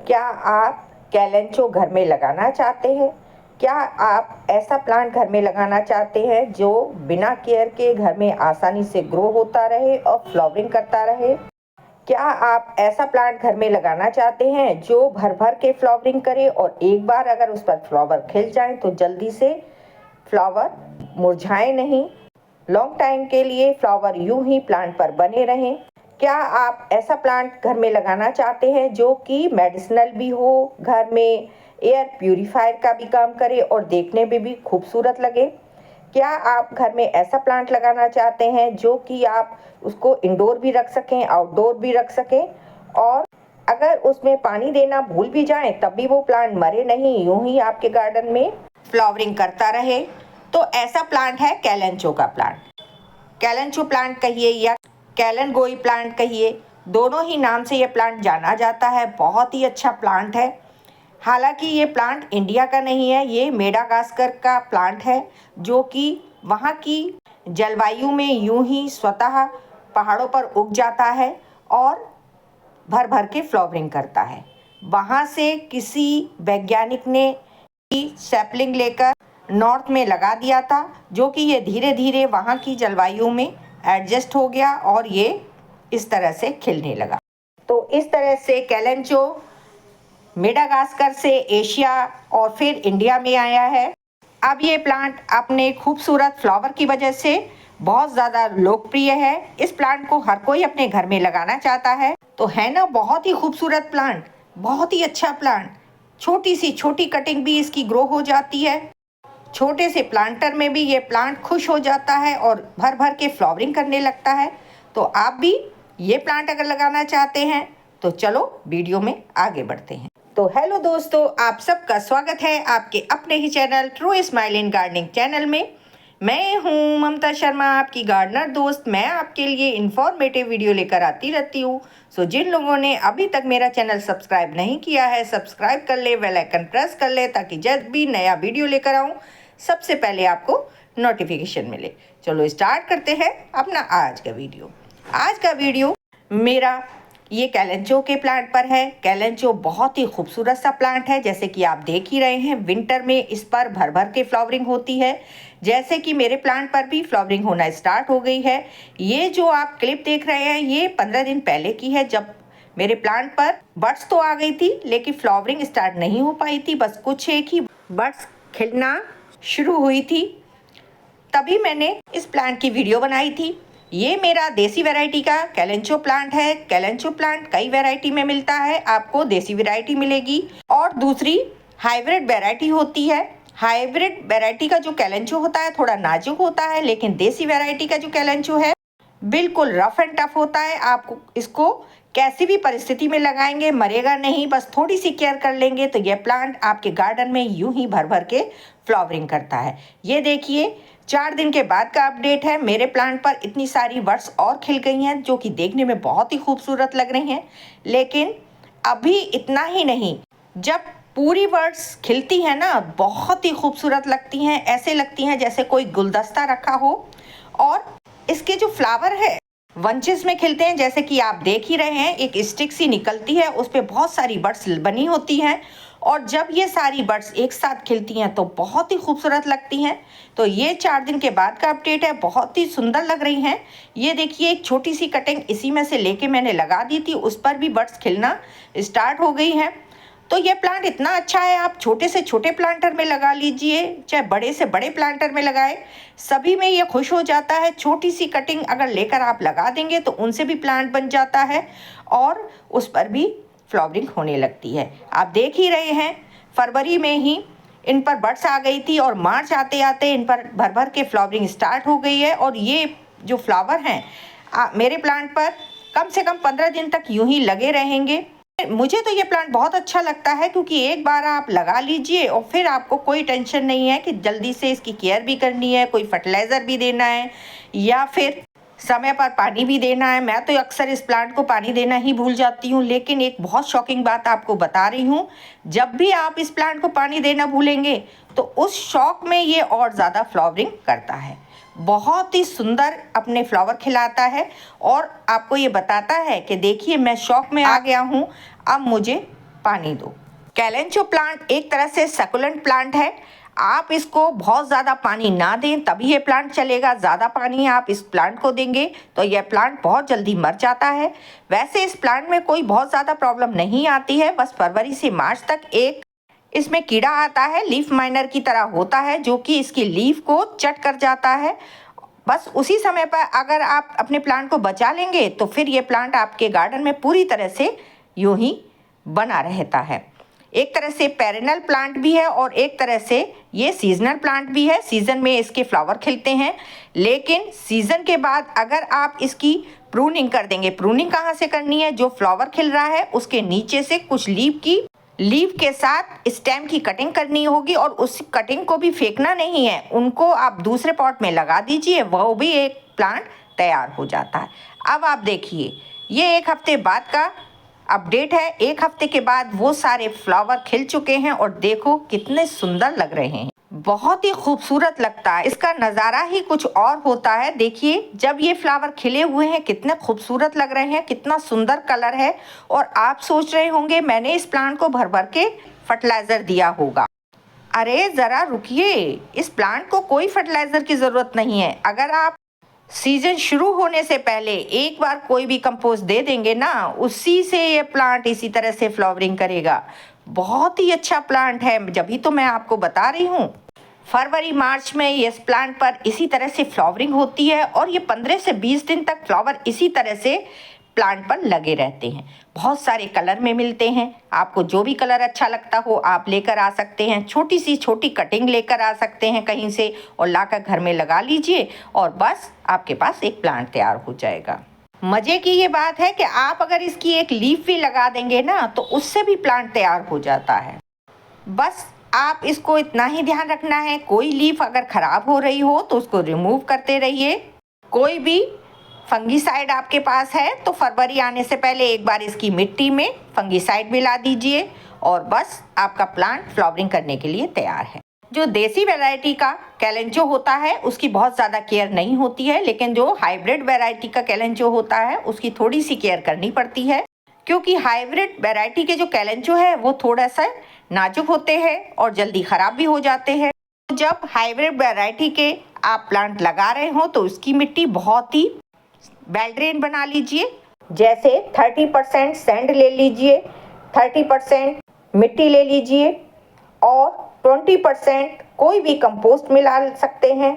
क्या आप कैलेंचो घर में लगाना चाहते हैं? क्या आप ऐसा प्लांट घर में लगाना चाहते हैं जो बिना केयर के घर में आसानी से ग्रो होता रहे और फ्लावरिंग करता रहे? क्या आप ऐसा प्लांट घर में लगाना चाहते हैं जो भर भर के फ्लावरिंग करे और एक बार अगर उस पर फ्लावर खिल जाए तो जल्दी से फ्लावर मुरझाए नहीं, लॉन्ग टाइम के लिए फ्लावर यूं ही प्लांट पर बने रहें? क्या आप ऐसा प्लांट घर में लगाना चाहते हैं जो कि मेडिसिनल भी हो, घर में एयर प्यूरिफायर का भी काम करे और देखने में भी खूबसूरत लगे? क्या आप घर में ऐसा प्लांट लगाना चाहते हैं जो कि आप उसको इंडोर भी रख सकें, आउटडोर भी रख सकें, और अगर उसमें पानी देना भूल भी जाएं तब भी वो प्लांट मरे नहीं, यूं ही आपके गार्डन में फ्लावरिंग करता रहे? तो ऐसा प्लांट है कैलेंचो का प्लांट। कैलेंचो प्लांट कहिए या कैलन-गोई प्लांट कहिए, दोनों ही नाम से ये प्लांट जाना जाता है। बहुत ही अच्छा प्लांट है। हालांकि ये प्लांट इंडिया का नहीं है, ये मेडागास्कर का प्लांट है जो कि वहाँ की जलवायु में यूं ही स्वतः पहाड़ों पर उग जाता है और भर भर के फ्लावरिंग करता है। वहाँ से किसी वैज्ञानिक ने सैपलिंग लेकर नॉर्थ में लगा दिया था, जो कि ये धीरे धीरे वहाँ की जलवायु में एडजस्ट हो गया और ये इस तरह से खिलने लगा। तो इस तरह से कैलेंचो मेडागास्कर से एशिया और फिर इंडिया में आया है। अब ये प्लांट अपने खूबसूरत फ्लावर की वजह से बहुत ज़्यादा लोकप्रिय है। इस प्लांट को हर कोई अपने घर में लगाना चाहता है। तो है ना बहुत ही खूबसूरत प्लांट, बहुत ही अच्छा प्लांट। छोटी सी छोटी कटिंग भी इसकी ग्रो हो जाती है। छोटे से प्लांटर में भी ये प्लांट खुश हो जाता है और भर भर के फ्लावरिंग करने लगता है। तो आप भी ये प्लांट अगर लगाना चाहते हैं तो चलो वीडियो में आगे बढ़ते हैं। तो हेलो दोस्तों, आप सबका स्वागत है आपके अपने ही channel True Smile in gardening channel में। मैं हूँ ममता शर्मा, आपकी गार्डनर दोस्त। मैं आपके लिए इन्फॉर्मेटिव वीडियो लेकर आती रहती हूँ। सो जिन लोगों ने अभी तक मेरा चैनल सब्सक्राइब नहीं किया है, सब्सक्राइब कर ले, बेल आइकन प्रेस कर ले, ताकि जब भी नया वीडियो लेकर आऊँ सबसे पहले आपको नोटिफिकेशन मिले। चलो स्टार्ट करते हैं अपना आज का वीडियो। आज का वीडियो मेरा ये कैलेंचो के प्लांट पर है। कैलेंचो बहुत ही खूबसूरत सा प्लांट है, जैसे कि आप देख ही रहे हैं। विंटर में इस पर भर भर के फ्लावरिंग होती है, जैसे कि मेरे प्लांट पर भी फ्लावरिंग होना स्टार्ट हो गई है। ये जो आप क्लिप देख रहे हैं ये 15 दिन पहले की है, जब मेरे प्लांट पर बड्स तो आ गई थी लेकिन फ्लावरिंग स्टार्ट नहीं हो पाई थी। बस कुछ एक ही बड्स खिलना शुरू हुई थी, तभी मैंने इस प्लांट की वीडियो बनाई थी। ये मेरा देसी वैरायटी का कैलेंचो प्लांट है। कैलेंचो प्लांट कई वैरायटी में मिलता है, आपको देसी वैरायटी मिलेगी और दूसरी हाइब्रिड वैरायटी होती है। हाइब्रिड वैरायटी का जो कैलेंचो होता है थोड़ा नाजुक होता है, लेकिन देसी वैरायटी का जो कैलेंचो है बिल्कुल रफ एंड टफ होता है। आप इसको कैसी भी परिस्थिति में लगाएंगे मरेगा नहीं, बस थोड़ी सी केयर कर लेंगे तो यह प्लांट आपके गार्डन में यूं ही भर भर के फ्लावरिंग करता है। ये देखिए 4 दिन के बाद का अपडेट है। मेरे प्लांट पर इतनी सारी बड्स और खिल गई हैं जो कि देखने में बहुत ही खूबसूरत लग रही हैं। लेकिन अभी इतना ही नहीं, जब पूरी बड्स खिलती हैं ना बहुत ही खूबसूरत लगती हैं। ऐसे लगती हैं जैसे कोई गुलदस्ता रखा हो। और इसके जो फ्लावर है बंचेस में खिलते हैं, जैसे कि आप देख ही रहे हैं। एक स्टिक सी निकलती है, उस पर बहुत सारी बड्स बनी होती हैं और जब ये सारी बड्स एक साथ खिलती हैं तो बहुत ही खूबसूरत लगती हैं। तो ये 4 दिन के बाद का अपडेट है, बहुत ही सुंदर लग रही हैं। ये देखिए एक छोटी सी कटिंग इसी में से लेके मैंने लगा दी थी, उस पर भी बड्स खिलना स्टार्ट हो गई हैं। तो ये प्लांट इतना अच्छा है, आप छोटे से छोटे प्लांटर में लगा लीजिए, चाहे बड़े से बड़े प्लांटर में लगाए, सभी में ये खुश हो जाता है। छोटी सी कटिंग अगर लेकर आप लगा देंगे तो उनसे भी प्लांट बन जाता है और उस पर भी फ्लावरिंग होने लगती है। आप देख ही रहे हैं फरवरी में ही इन पर बड्स आ गई थी और मार्च आते आते इन पर भर भर के फ्लावरिंग स्टार्ट हो गई है। और ये जो फ्लावर हैं मेरे प्लांट पर कम से कम 15 दिन तक यूं ही लगे रहेंगे। मुझे तो ये प्लांट बहुत अच्छा लगता है, क्योंकि एक बार आप लगा लीजिए और फिर आपको कोई टेंशन नहीं है कि जल्दी से इसकी केयर भी करनी है, कोई फर्टिलाइज़र भी देना है या फिर समय पर पानी भी देना है। मैं तो अक्सर इस प्लांट को पानी देना ही भूल जाती हूँ। लेकिन एक बहुत शॉकिंग बात आपको बता रही हूँ, जब भी आप इस प्लांट को पानी देना भूलेंगे तो उस शौक में ये और ज़्यादा फ्लावरिंग करता है। बहुत ही सुंदर अपने फ्लावर खिलाता है और आपको ये बताता है कि देखिए मैं शौक में आ गया हूँ, अब मुझे पानी दो। कैलेंचो प्लांट एक तरह से सकुलेंट प्लांट है। आप इसको बहुत ज़्यादा पानी ना दें तभी ये प्लांट चलेगा। ज़्यादा पानी आप इस प्लांट को देंगे तो यह प्लांट बहुत जल्दी मर जाता है। वैसे इस प्लांट में कोई बहुत ज़्यादा प्रॉब्लम नहीं आती है, बस फरवरी से मार्च तक एक इसमें कीड़ा आता है, लीफ माइनर की तरह होता है, जो कि इसकी लीफ को चट कर जाता है। बस उसी समय पर अगर आप अपने प्लांट को बचा लेंगे तो फिर ये प्लांट आपके गार्डन में पूरी तरह से यूं ही बना रहता है। एक तरह से पेरेनल प्लांट भी है और एक तरह से ये सीजनल प्लांट भी है। सीजन में इसके फ्लावर खिलते हैं, लेकिन सीजन के बाद अगर आप इसकी प्रूनिंग कर देंगे। प्रूनिंग कहाँ से करनी है? जो फ्लावर खिल रहा है उसके नीचे से कुछ लीफ के साथ स्टेम की कटिंग करनी होगी और उस कटिंग को भी फेंकना नहीं है, उनको आप दूसरे पॉट में लगा दीजिए, वो भी एक प्लांट तैयार हो जाता है। अब आप देखिए, ये एक हफ्ते बाद का अपडेट है। एक हफ्ते के बाद वो सारे फ्लावर खिल चुके हैं और देखो कितने सुंदर लग रहे हैं, बहुत ही खूबसूरत लगता है। इसका नज़ारा ही कुछ और होता है। देखिए जब ये फ्लावर खिले हुए हैं कितने खूबसूरत लग रहे हैं, कितना सुंदर कलर है। और आप सोच रहे होंगे मैंने इस प्लांट को भर भर के फर्टिलाइज़र दिया होगा। अरे ज़रा रुकिए, इस प्लांट को कोई फर्टिलाइज़र की ज़रूरत नहीं है। अगर आप सीजन शुरू होने से पहले एक बार कोई भी कंपोस्ट दे देंगे ना, उसी से ये प्लांट इसी तरह से फ्लावरिंग करेगा। बहुत ही अच्छा प्लांट है, जब तो मैं आपको बता रही हूँ। फरवरी मार्च में इस प्लांट पर इसी तरह से फ्लावरिंग होती है और ये 15 से 20 दिन तक फ्लावर इसी तरह से प्लांट पर लगे रहते हैं। बहुत सारे कलर में मिलते हैं, आपको जो भी कलर अच्छा लगता हो आप लेकर आ सकते हैं। छोटी कटिंग लेकर आ सकते हैं कहीं से और लाकर घर में लगा लीजिए और बस आपके पास एक प्लांट तैयार हो जाएगा। मज़े की ये बात है कि आप अगर इसकी एक लीफ भी लगा देंगे ना तो उससे भी प्लांट तैयार हो जाता है। बस आप इसको इतना ही ध्यान रखना है, कोई लीफ अगर ख़राब हो रही हो तो उसको रिमूव करते रहिए। कोई भी फंगीसाइड आपके पास है तो फरवरी आने से पहले एक बार इसकी मिट्टी में फंगीसाइड मिला दीजिए और बस आपका प्लांट फ्लावरिंग करने के लिए तैयार है। जो देसी वैरायटी का कैलेंचो होता है उसकी बहुत ज़्यादा केयर नहीं होती है, लेकिन जो हाइब्रिड वैरायटी का कैलेंचो होता है उसकी थोड़ी सी केयर करनी पड़ती है, क्योंकि हाइब्रिड वैरायटी के जो कैलेंचो है वो थोड़ा सा नाजुक होते हैं और जल्दी ख़राब भी हो जाते हैं। तो जब हाइब्रिड वैरायटी के आप प्लांट लगा रहे हो तो उसकी मिट्टी बहुत ही वेल ड्रेन बना लीजिए। जैसे 30% सैंड ले लीजिए, 30% मिट्टी ले लीजिए और 20% कोई भी कंपोस्ट मिला सकते हैं।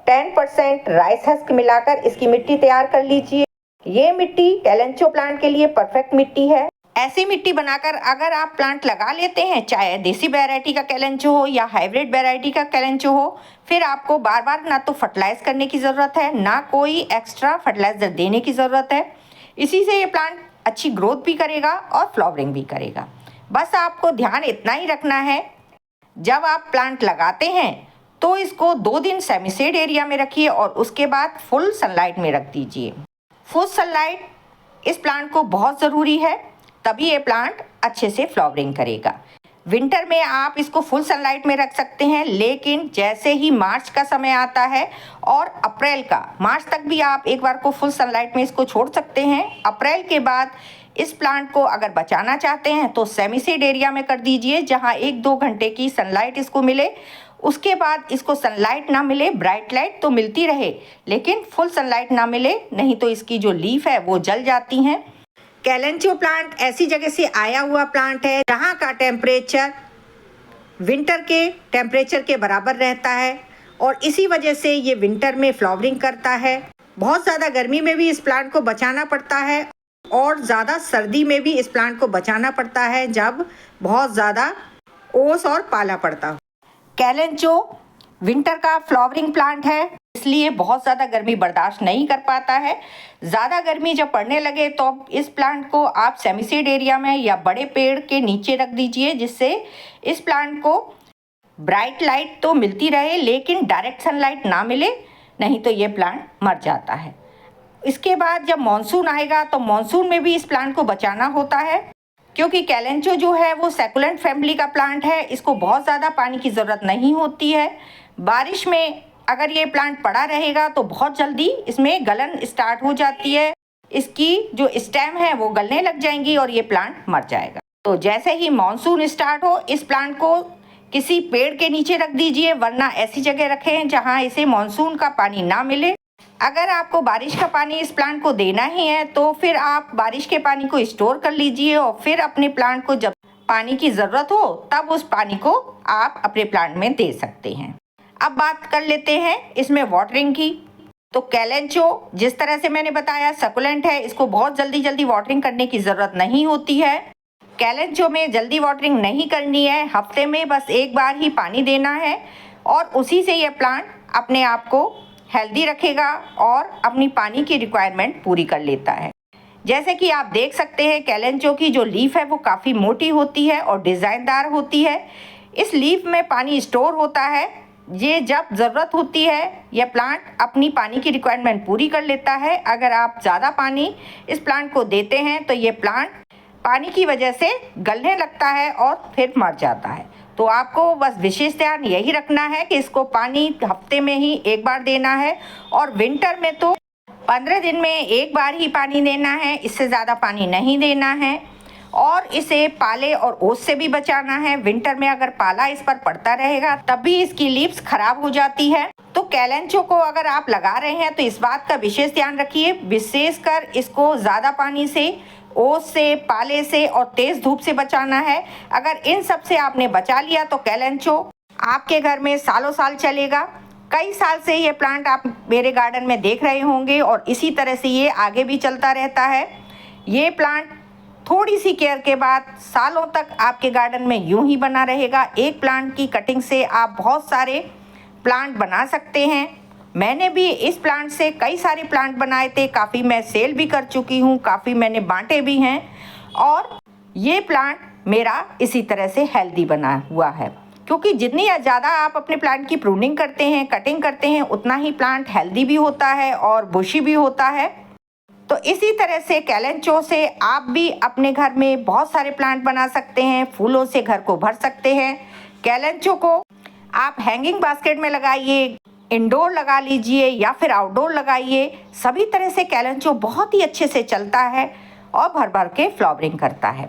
10% राइस हस्क मिलाकर इसकी मिट्टी तैयार कर लीजिए। ये मिट्टी कैलेंचो प्लांट के लिए परफेक्ट मिट्टी है। ऐसी मिट्टी बनाकर अगर आप प्लांट लगा लेते हैं, चाहे देसी वैरायटी का कैलेंचो हो या हाइब्रिड वैरायटी का कैलेंचो हो, फिर आपको बार बार ना तो फर्टिलाइज करने की ज़रूरत है, ना कोई एक्स्ट्रा फर्टिलाइज़र देने की ज़रूरत है। इसी से ये प्लांट अच्छी ग्रोथ भी करेगा और फ्लावरिंग भी करेगा। बस आपको ध्यान इतना ही रखना है, जब आप प्लांट लगाते हैं तो इसको 2 दिन सेमी शेड एरिया में रखिए और उसके बाद फुल सनलाइट में रख दीजिए। फुल सनलाइट इस प्लांट को बहुत ज़रूरी है, तभी ये प्लांट अच्छे से फ्लावरिंग करेगा। विंटर में आप इसको फुल सनलाइट में रख सकते हैं, लेकिन जैसे ही मार्च का समय आता है और अप्रैल का, मार्च तक भी आप एक बार को फुल सनलाइट में इसको छोड़ सकते हैं। अप्रैल के बाद इस प्लांट को अगर बचाना चाहते हैं तो सेमी शेड एरिया में कर दीजिए, जहां 1-2 घंटे की सनलाइट इसको मिले। उसके बाद इसको सनलाइट ना मिले, ब्राइट लाइट तो मिलती रहे लेकिन फुल सनलाइट ना मिले, नहीं तो इसकी जो लीफ है वो जल जाती हैं। कैलेंचो प्लांट ऐसी जगह से आया हुआ प्लांट है जहाँ का टेम्परेचर विंटर के टेम्परेचर के बराबर रहता है और इसी वजह से ये विंटर में फ्लावरिंग करता है। बहुत ज़्यादा गर्मी में भी इस प्लांट को बचाना पड़ता है और ज़्यादा सर्दी में भी इस प्लांट को बचाना पड़ता है, जब बहुत ज़्यादा ओस और पाला पड़ता हो। कैलेंचो विंटर का फ्लावरिंग प्लांट है, इसलिए बहुत ज़्यादा गर्मी बर्दाश्त नहीं कर पाता है। ज़्यादा गर्मी जब पड़ने लगे तो इस प्लांट को आप सेमी शेड एरिया में या बड़े पेड़ के नीचे रख दीजिए, जिससे इस प्लांट को ब्राइट लाइट तो मिलती रहे लेकिन डायरेक्ट सनलाइट ना मिले, नहीं तो ये प्लांट मर जाता है। इसके बाद जब मानसून आएगा तो मानसून में भी इस प्लांट को बचाना होता है, क्योंकि कैलेंचो जो है वो सैकुलेंट फैमिली का प्लांट है। इसको बहुत ज़्यादा पानी की ज़रूरत नहीं होती है। बारिश में अगर ये प्लांट पड़ा रहेगा तो बहुत जल्दी इसमें गलन स्टार्ट हो जाती है, इसकी जो स्टेम है वो गलने लग जाएंगी और ये प्लांट मर जाएगा। तो जैसे ही मॉनसून स्टार्ट हो, इस प्लांट को किसी पेड़ के नीचे रख दीजिए, वरना ऐसी जगह रखें जहां इसे मॉनसून का पानी ना मिले। अगर आपको बारिश का पानी इस प्लांट को देना ही है तो फिर आप बारिश के पानी को स्टोर कर लीजिए और फिर अपने प्लांट को जब पानी की ज़रूरत हो तब उस पानी को आप अपने प्लांट में दे सकते हैं। अब बात कर लेते हैं इसमें वाटरिंग की। तो कैलेंचो जिस तरह से मैंने बताया सकुलेंट है, इसको बहुत जल्दी वाटरिंग करने की ज़रूरत नहीं होती है। कैलेंचो में जल्दी वाटरिंग नहीं करनी है, हफ्ते में बस एक बार ही पानी देना है और उसी से यह प्लांट अपने आप को हेल्दी रखेगा और अपनी पानी की रिक्वायरमेंट पूरी कर लेता है। जैसे कि आप देख सकते हैं कैलेंचो की जो लीफ है वो काफ़ी मोटी होती है और डिज़ाइनदार होती है। इस लीफ में पानी स्टोर होता है। ये जब ज़रूरत होती है यह प्लांट अपनी पानी की रिक्वायरमेंट पूरी कर लेता है। अगर आप ज़्यादा पानी इस प्लांट को देते हैं तो ये प्लांट पानी की वजह से गलने लगता है और फिर मर जाता है। तो आपको बस विशेष ध्यान यही रखना है कि इसको पानी हफ्ते में ही एक बार देना है और विंटर में तो 15 दिन में एक बार ही पानी देना है, इससे ज़्यादा पानी नहीं देना है। और इसे पाले और ओस से भी बचाना है। विंटर में अगर पाला इस पर पड़ता रहेगा तब भी इसकी लीव्स खराब हो जाती है। तो कैलेंचो को अगर आप लगा रहे हैं तो इस बात का विशेष ध्यान रखिए, विशेषकर इसको ज़्यादा पानी से, ओस से, पाले से और तेज़ धूप से बचाना है। अगर इन सब से आपने बचा लिया तो कैलेंचो आपके घर में सालों साल चलेगा। कई साल से ये प्लांट आप मेरे गार्डन में देख रहे होंगे और इसी तरह से ये आगे भी चलता रहता है। ये प्लांट थोड़ी सी केयर के बाद सालों तक आपके गार्डन में यूं ही बना रहेगा। एक प्लांट की कटिंग से आप बहुत सारे प्लांट बना सकते हैं। मैंने भी इस प्लांट से कई सारे प्लांट बनाए थे, काफ़ी मैं सेल भी कर चुकी हूँ, काफ़ी मैंने बांटे भी हैं और ये प्लांट मेरा इसी तरह से हेल्दी बना हुआ है। क्योंकि जितनी ज़्यादा आप अपने प्लांट की प्रूनिंग करते हैं, कटिंग करते हैं, उतना ही प्लांट हेल्दी भी होता है और बुशी भी होता है। तो इसी तरह से कैलेंचो से आप भी अपने घर में बहुत सारे प्लांट बना सकते हैं, फूलों से घर को भर सकते हैं। कैलेंचो को आप हैंगिंग बास्केट में लगाइए, इंडोर लगा लीजिए या फिर आउटडोर लगाइए। सभी तरह से कैलेंचो बहुत ही अच्छे से चलता है और भर भर के फ्लावरिंग करता है।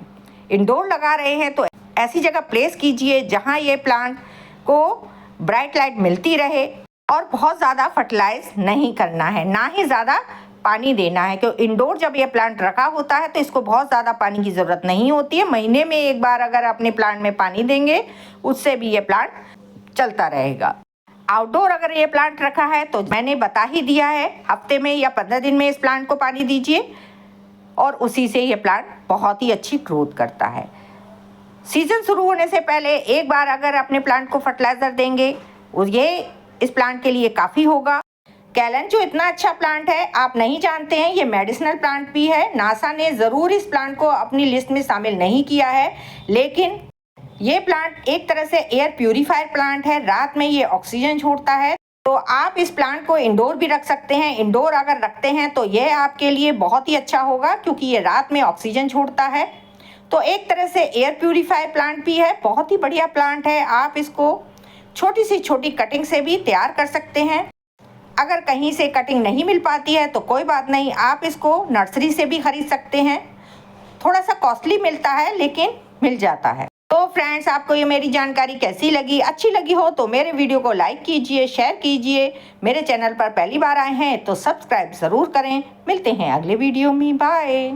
इंडोर लगा रहे हैं तो ऐसी जगह प्लेस कीजिए जहां ये प्लांट को ब्राइट लाइट मिलती रहे और बहुत ज़्यादा फर्टिलाइज नहीं करना है, ना ही ज़्यादा पानी देना है। क्योंकि इंडोर जब ये प्लांट रखा होता है तो इसको बहुत ज़्यादा पानी की ज़रूरत नहीं होती है। महीने में एक बार अगर अपने प्लांट में पानी देंगे उससे भी ये प्लांट चलता रहेगा। आउटडोर अगर ये प्लांट रखा है तो मैंने बता ही दिया है, हफ्ते में या 15 दिन में इस प्लांट को पानी दीजिए और उसी से ये प्लांट बहुत ही अच्छी ग्रोथ करता है। सीजन शुरू होने से पहले एक बार अगर अपने प्लांट को फर्टिलाइज़र देंगे ये इस प्लांट के लिए काफ़ी होगा। कैलेंचो इतना अच्छा प्लांट है, आप नहीं जानते हैं ये मेडिसिनल प्लांट भी है। नासा ने ज़रूर इस प्लांट को अपनी लिस्ट में शामिल नहीं किया है, लेकिन ये प्लांट एक तरह से एयर प्यूरीफायर प्लांट है। रात में ये ऑक्सीजन छोड़ता है। तो आप इस प्लांट को इंडोर भी रख सकते हैं। इंडोर अगर रखते हैं तो ये आपके लिए बहुत ही अच्छा होगा क्योंकि ये रात में ऑक्सीजन छोड़ता है। तो एक तरह से एयर प्यूरीफायर प्लांट भी है, बहुत ही बढ़िया प्लांट है। आप इसको छोटी सी छोटी कटिंग से भी तैयार कर सकते हैं। अगर कहीं से कटिंग नहीं मिल पाती है तो कोई बात नहीं, आप इसको नर्सरी से भी खरीद सकते हैं। थोड़ा सा कॉस्टली मिलता है लेकिन मिल जाता है। तो फ्रेंड्स, आपको ये मेरी जानकारी कैसी लगी? अच्छी लगी हो तो मेरे वीडियो को लाइक कीजिए, शेयर कीजिए। मेरे चैनल पर पहली बार आए हैं तो सब्सक्राइब ज़रूर करें। मिलते हैं अगले वीडियो में, बाय।